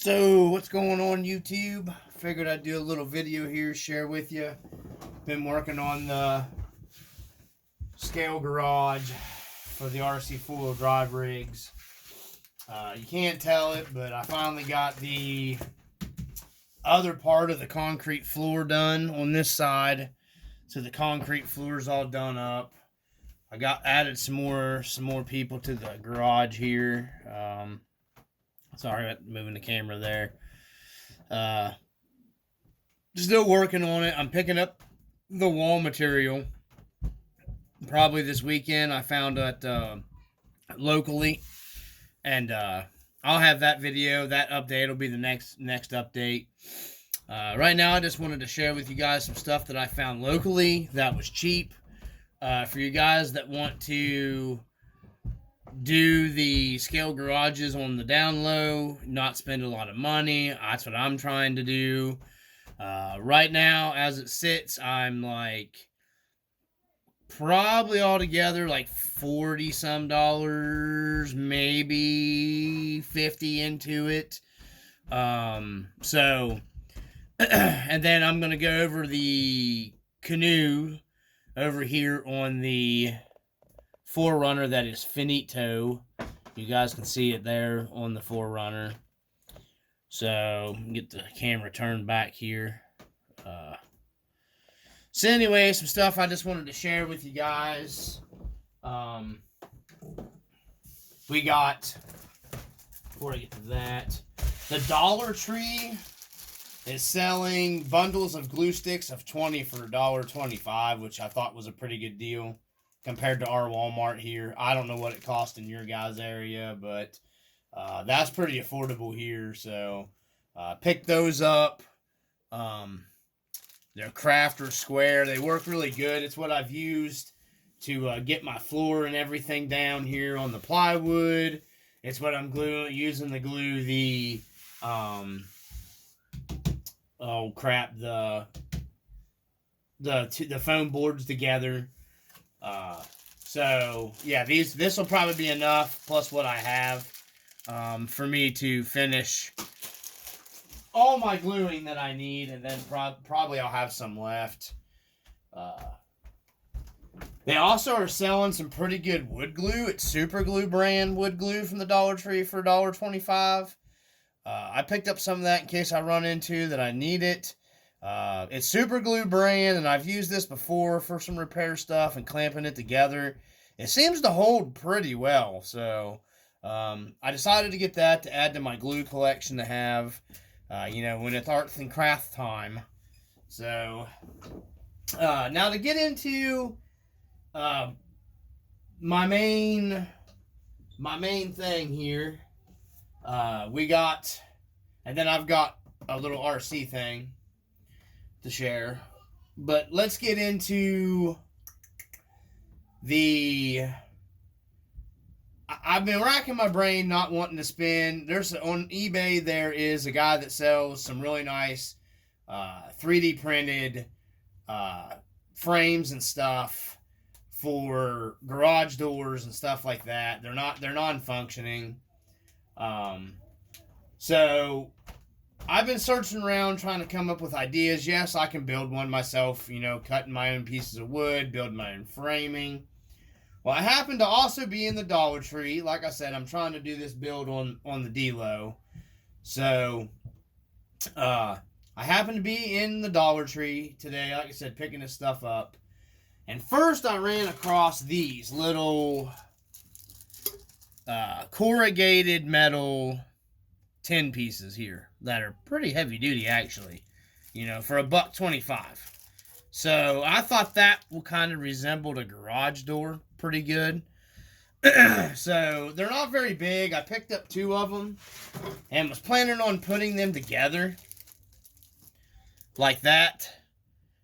So, what's going on YouTube? Figured I'd do a little video here, share with you. Been working on the scale garage for the Rc4wd drive rigs. You can't tell it, but I finally got the other part of the concrete floor done on this side. So the concrete floor is all done up. I added some more people to the garage here. Sorry about moving the camera there. Still working on it. I'm picking up the wall material probably this weekend. I found it locally, and I'll have that video. That update will be the next update. Right now, I just wanted to share with you guys some stuff that I found locally that was cheap. For you guys that want to do the scale garages on the down low, not spend a lot of money, that's what I'm trying to do. Right now, as it sits, I'm like probably altogether like $40 some, maybe 50 into it. So and then I'm gonna go over the canoe over here on the 4Runner that is finito. You guys can see it there on the 4Runner. So get the camera turned back here. So anyway, some stuff I just wanted to share with you guys. We got, before I get to that, the Dollar Tree is selling bundles of glue sticks of 20 for $1.25, which I thought was a pretty good deal compared to our Walmart here. I don't know what it cost in your guys' area, but that's pretty affordable here. So pick those up. They're crafter square. They work really good. It's what I've used to get my floor and everything down here on the plywood. It's what I'm using to glue the the foam boards together. So yeah, this will probably be enough plus what I have for me to finish all my gluing that I need, and then probably I'll have some left. They also are selling some pretty good wood glue. It's Super Glue brand wood glue from the Dollar Tree for $1.25. I picked up some of that in case I run into that I need it. It's Super Glue brand, and I've used this before for some repair stuff and clamping it together. It seems to hold pretty well, so I decided to get that to add to my glue collection to have, when it's arts and craft time. So now to get into my main thing here, we got, and then I've got a little RC thing to share, but let's get into I've been racking my brain not wanting to spend. On eBay there is a guy that sells some really nice 3D printed frames and stuff for garage doors and stuff like that. They're non-functioning. So I've been searching around trying to come up with ideas. Yes, I can build one myself, cutting my own pieces of wood, building my own framing. Well, I happen to also be in the Dollar Tree. Like I said, I'm trying to do this build on the D-Low. So I happen to be in the Dollar Tree today, like I said, picking this stuff up. And first I ran across these little corrugated metal 10 pieces here that are pretty heavy duty, actually, for $1.25. So I thought that will kind of resemble a garage door pretty good. So they're not very big. I picked up 2 of them and was planning on putting them together like that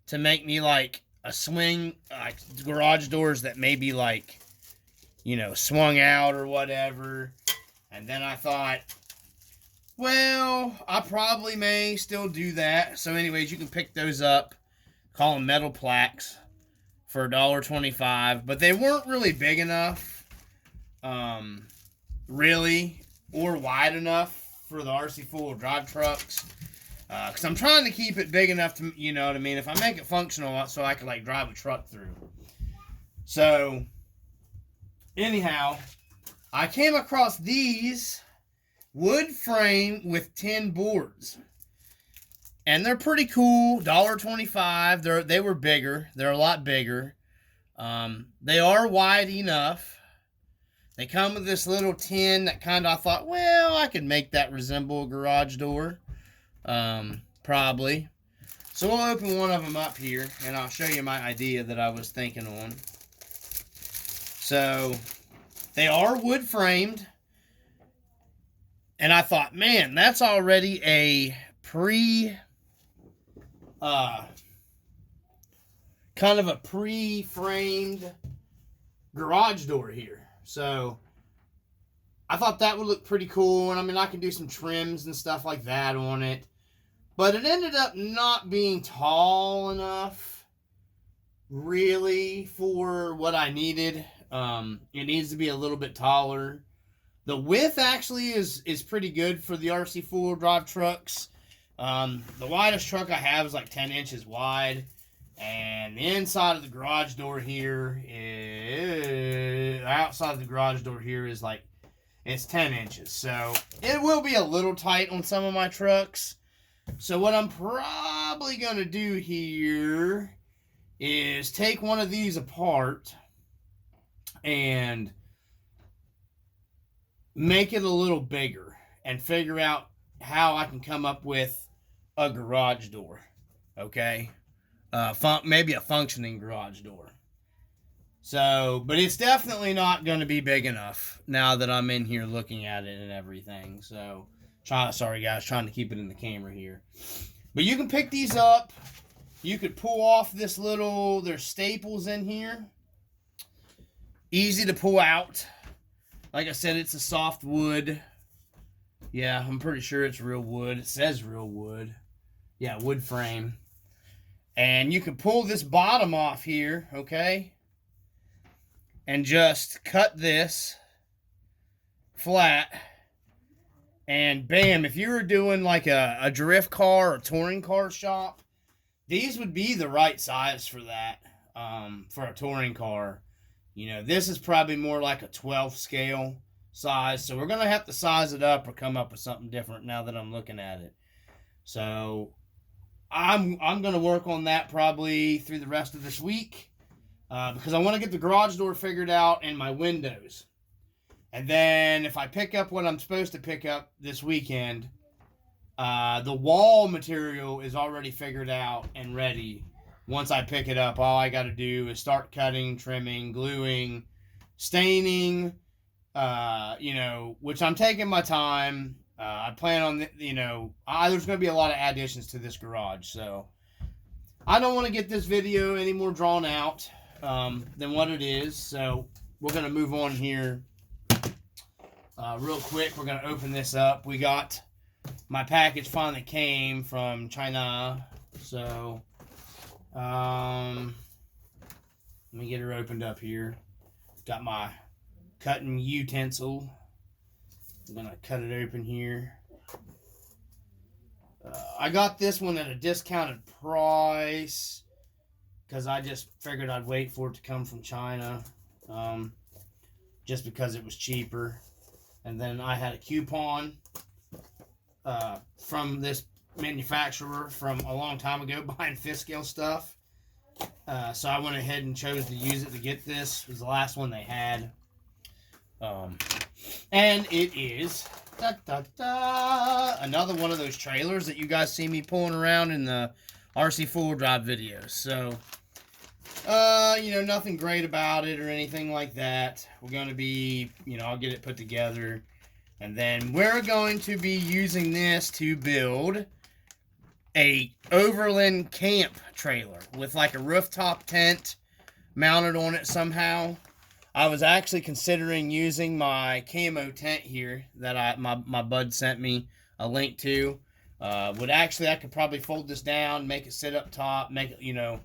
to make me like a swing, like garage doors that may be like, swung out or whatever. And then I thought, well, I probably may still do that. So anyways, you can pick those up. Call them metal plaques for $1.25. But they weren't really big enough, really, or wide enough for the RC4 drive trucks. Because I'm trying to keep it big enough to, you know what I mean, if I make it functional so I can, like, drive a truck through. So, anyhow, I came across these wood frame with 10 boards. And they're pretty cool, $1.25. They were bigger. They're a lot bigger. They are wide enough. They come with this little tin that kind of I thought, well, I could make that resemble a garage door. Probably. So we'll open one of them up here, and I'll show you my idea that I was thinking on. So, they are wood framed. And I thought, man, that's already a kind of a pre-framed garage door here. So, I thought that would look pretty cool. And I mean, I can do some trims and stuff like that on it. But it ended up not being tall enough, really, for what I needed. It needs to be a little bit taller. The width actually is pretty good for the RC4 drive trucks. The widest truck I have is like 10 inches wide. And the inside of the garage door here outside of the garage door here is like, it's 10 inches. So it will be a little tight on some of my trucks. So what I'm probably going to do here is take one of these apart and make it a little bigger and figure out how I can come up with a garage door. Okay? Maybe a functioning garage door. So, but it's definitely not going to be big enough now that I'm in here looking at it and everything. So, sorry guys, trying to keep it in the camera here. But you can pick these up. You could pull off this little, there's staples in here. Easy to pull out. Like I said, it's a soft wood. Yeah, I'm pretty sure it's real wood. It says real wood. Yeah, wood frame. And you can pull this bottom off here, okay? And just cut this flat. And bam, if you were doing like a drift car or touring car shop, these would be the right size for that, for a touring car. You know, this is probably more like a 12 scale size. So we're going to have to size it up or come up with something different now that I'm looking at it. So I'm going to work on that probably through the rest of this week. Because I want to get the garage door figured out and my windows. And then if I pick up what I'm supposed to pick up this weekend, the wall material is already figured out and ready. Once I pick it up, all I got to do is start cutting, trimming, gluing, staining, you know, which I'm taking my time. I plan on, there's going to be a lot of additions to this garage. So I don't want to get this video any more drawn out than what it is. So we're going to move on here real quick. We're going to open this up. We got my package finally came from China. So let me get her opened up here. Got my cutting utensil. I'm going to cut it open here. I got this one at a discounted price because I just figured I'd wait for it to come from China, just because it was cheaper. And then I had a coupon from this manufacturer from a long time ago buying fifth scale stuff. So I went ahead and chose to use it to get this. It was the last one they had. And it is another one of those trailers that you guys see me pulling around in the RC4 drive videos. So, nothing great about it or anything like that. We're going to be, I'll get it put together. And then we're going to be using this to build a overland camp trailer with like a rooftop tent mounted on it somehow. I was actually considering using my camo tent here that my bud sent me a link to. I could probably fold this down, make it sit up top, make it,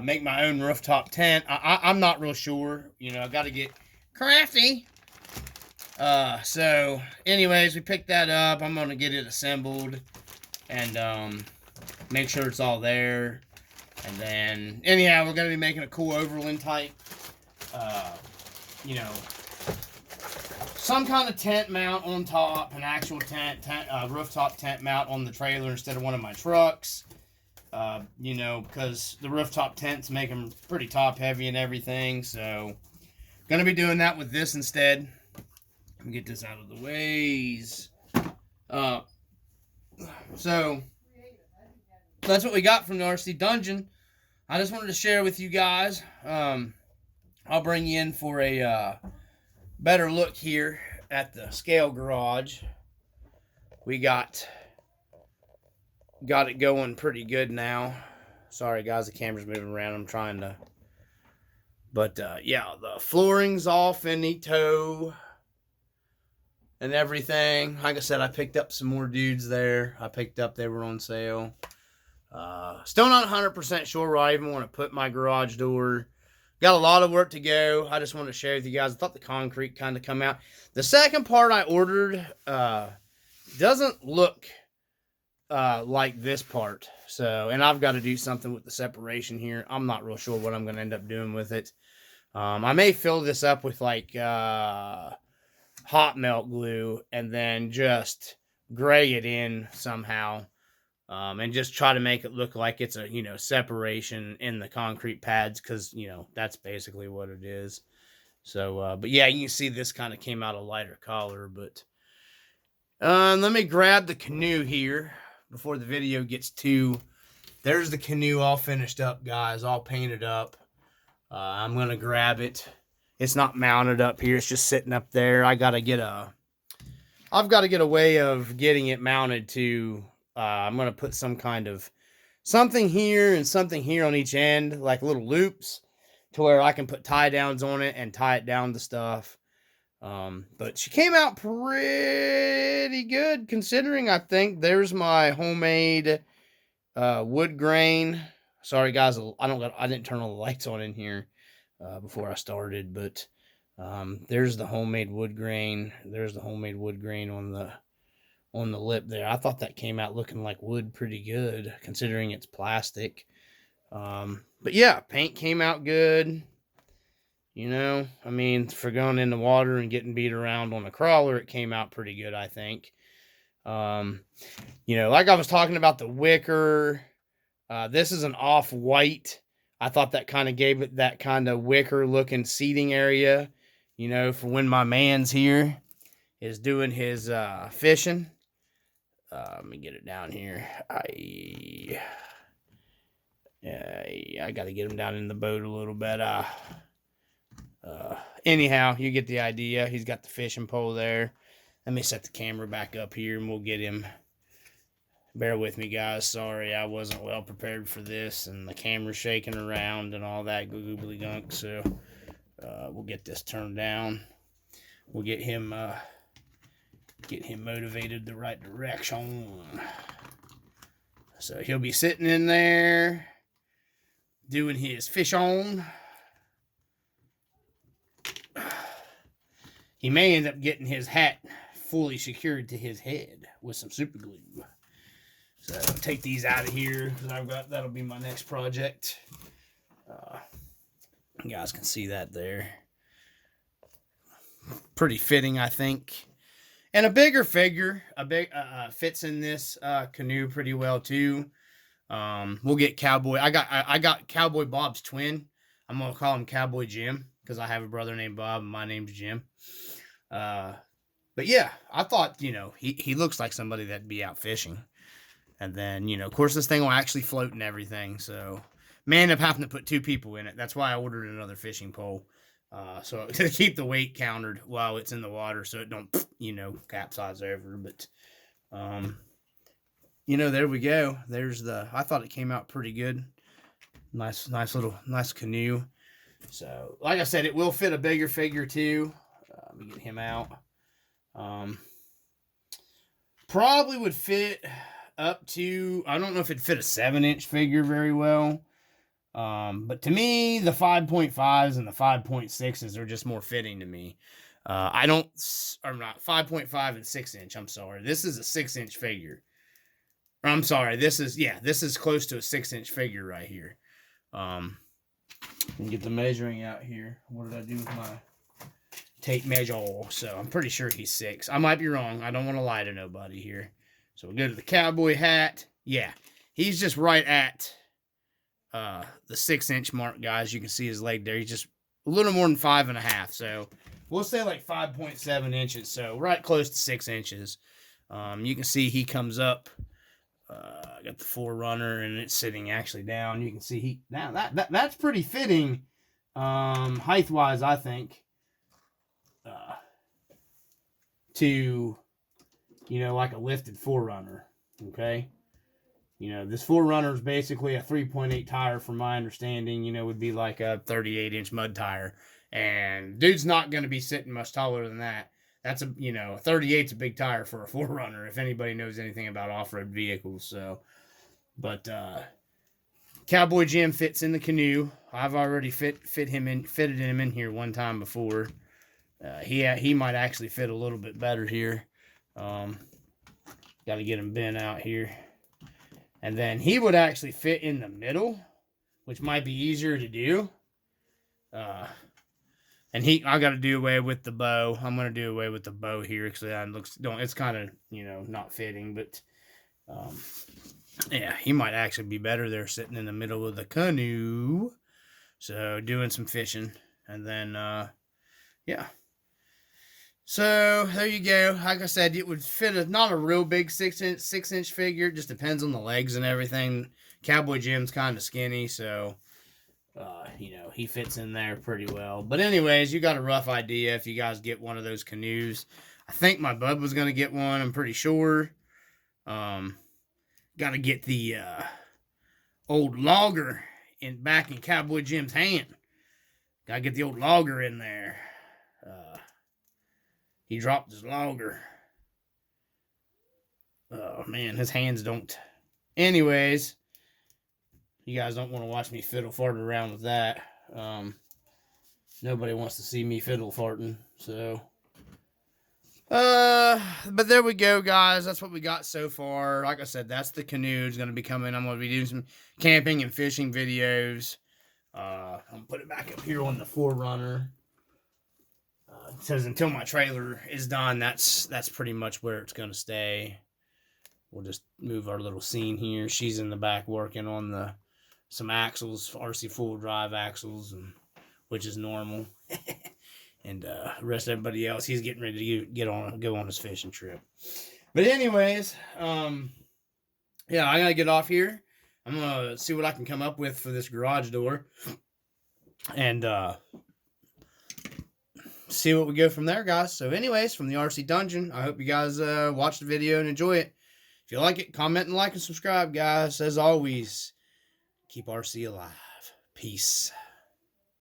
make my own rooftop tent. I'm not real sure. I got to get crafty. So anyways, we picked that up. I'm going to get it assembled and make sure it's all there. And then, anyhow, we're going to be making a cool overland type, you know, some kind of tent mount on top, an actual rooftop tent mount on the trailer instead of one of my trucks. You know, because the rooftop tents make them pretty top heavy and everything. So, going to be doing that with this instead. Let me get this out of the ways. So, that's what we got from the RC Dungeon. I just wanted to share with you guys. I'll bring you in for a better look here at the scale garage. We got it going pretty good now. Sorry guys, the camera's moving around. I'm trying to, but yeah, the flooring's all finito and everything. Like I said, I picked up some more dudes there. They were on sale. Still not 100% sure where I even want to put my garage door. Got a lot of work to go. I just wanted to share with you guys. I thought the concrete kind of come out. The second part I ordered doesn't look like this part. So, and I've got to do something with the separation here. I'm not real sure what I'm going to end up doing with it. I may fill this up with like hot melt glue and then just gray it in somehow. And just try to make it look like it's a, you know, separation in the concrete pads, because, you know, that's basically what it is. So, but yeah, you can see this kind of came out a lighter color, but let me grab the canoe here before the video gets too. There's the canoe all finished up, guys, all painted up. I'm going to grab it. It's not mounted up here. It's just sitting up there. I've got to get a way of getting it mounted to, I'm going to put some kind of something here and something here on each end, like little loops, to where I can put tie downs on it and tie it down to stuff. But she came out pretty good, considering. I think there's my homemade wood grain. Sorry guys, I didn't turn all the lights on in here before I started, but there's the homemade wood grain. There's the homemade wood grain on the lip there. I thought that came out looking like wood pretty good, considering it's plastic. But yeah, paint came out good. You know, I mean, for going in the water and getting beat around on a crawler, it came out pretty good, I think. You know, like I was talking about the wicker, this is an off-white. I thought that kind of gave it that kind of wicker-looking seating area, you know, for when my man's here is doing his fishing. Let me get it down here. I got to get him down in the boat a little bit. Anyhow, you get the idea. He's got the fishing pole there. Let me set the camera back up here and we'll get him. Bear with me, guys. Sorry, I wasn't well prepared for this, and the camera's shaking around and all that googly gunk. So we'll get this turned down. We'll get him motivated the right direction. So he'll be sitting in there doing his fish on. He may end up getting his hat fully secured to his head with some super glue. So I'll take these out of here because that'll be my next project. You guys can see that there. Pretty fitting, I think. And a bigger figure, fits in this canoe pretty well too. We'll get Cowboy. I got Cowboy Bob's twin. I'm gonna call him Cowboy Jim because I have a brother named Bob and my name's Jim. But yeah, I thought, you know, he looks like somebody that'd be out fishing. And then, you know, of course, this thing will actually float and everything. So, may end up having to put 2 people in it. That's why I ordered another fishing pole. So, to keep the weight countered while it's in the water so it don't, you know, capsize over. But, you know, there we go. I thought it came out pretty good. Nice canoe. So, like I said, it will fit a bigger figure too. Let me get him out. Probably would fit up to, I don't know if it'd fit a 7-inch figure very well. But to me, the 5.5s and the 5.6s are just more fitting to me. I don't, or not, 5.5 and 6 inch. I'm sorry. This is a 6 inch figure. I'm sorry. This is close to a 6 inch figure right here. Let me get the measuring out here. What did I do with my tape measure? So I'm pretty sure he's 6. I might be wrong. I don't want to lie to nobody here. So we'll go to the cowboy hat. Yeah, he's just right at the 6 inch mark, guys. You can see his leg there. He's just a little more than 5.5. So we'll say like 5.7 inches. So right close to 6 inches. You can see he comes up. I got the 4Runner and it's sitting actually down. You can see that's pretty fitting, height wise, I think, to, like a lifted 4Runner. Okay. This 4Runner is basically a 3.8 tire, from my understanding, would be like a 38 inch mud tire. And dude's not going to be sitting much taller than that. That's a 38's a big tire for a 4Runner, if anybody knows anything about off-road vehicles. So, but Cowboy Jim fits in the canoe. I've already fitted him in here one time before. He might actually fit a little bit better here. Got to get him bent out here. And then he would actually fit in the middle, which might be easier to do. And I got to do away with the bow. I'm going to do away with the bow here because it's kind of, not fitting. But, yeah, he might actually be better there sitting in the middle of the canoe. So, doing some fishing. And then, yeah. So, there you go. Like I said, it would fit not a real big 6 inch figure. It just depends on the legs and everything. Cowboy Jim's kind of skinny, so... he fits in there pretty well. But anyways, you got a rough idea if you guys get one of those canoes. I think my bub was going to get one. I'm pretty sure. Got to get the old logger back in Cowboy Jim's hand. Got to get the old logger in there. He dropped his logger. Oh, man, his hands don't. Anyways, you guys don't want to watch me fiddle fart around with that. Nobody wants to see me fiddle farting, so. But there we go, guys. That's what we got so far. Like I said, that's the canoe. It's going to be coming. I'm going to be doing some camping and fishing videos. I'm going to put it back up here on the 4Runner. It says until my trailer is done, that's pretty much where it's going to stay. We'll just move our little scene here. She's in the back working on some axles, Rc4wd drive axles, which is normal. And the rest of everybody else, he's getting ready to go on his fishing trip. But anyways, yeah, I gotta get off here. I'm gonna see what I can come up with for this garage door, and see what we go from there, guys. So anyways, from the RC Dungeon, I hope you guys watch the video and enjoy it. If you like it, comment and like and subscribe, guys. As always, keep RC alive. Peace.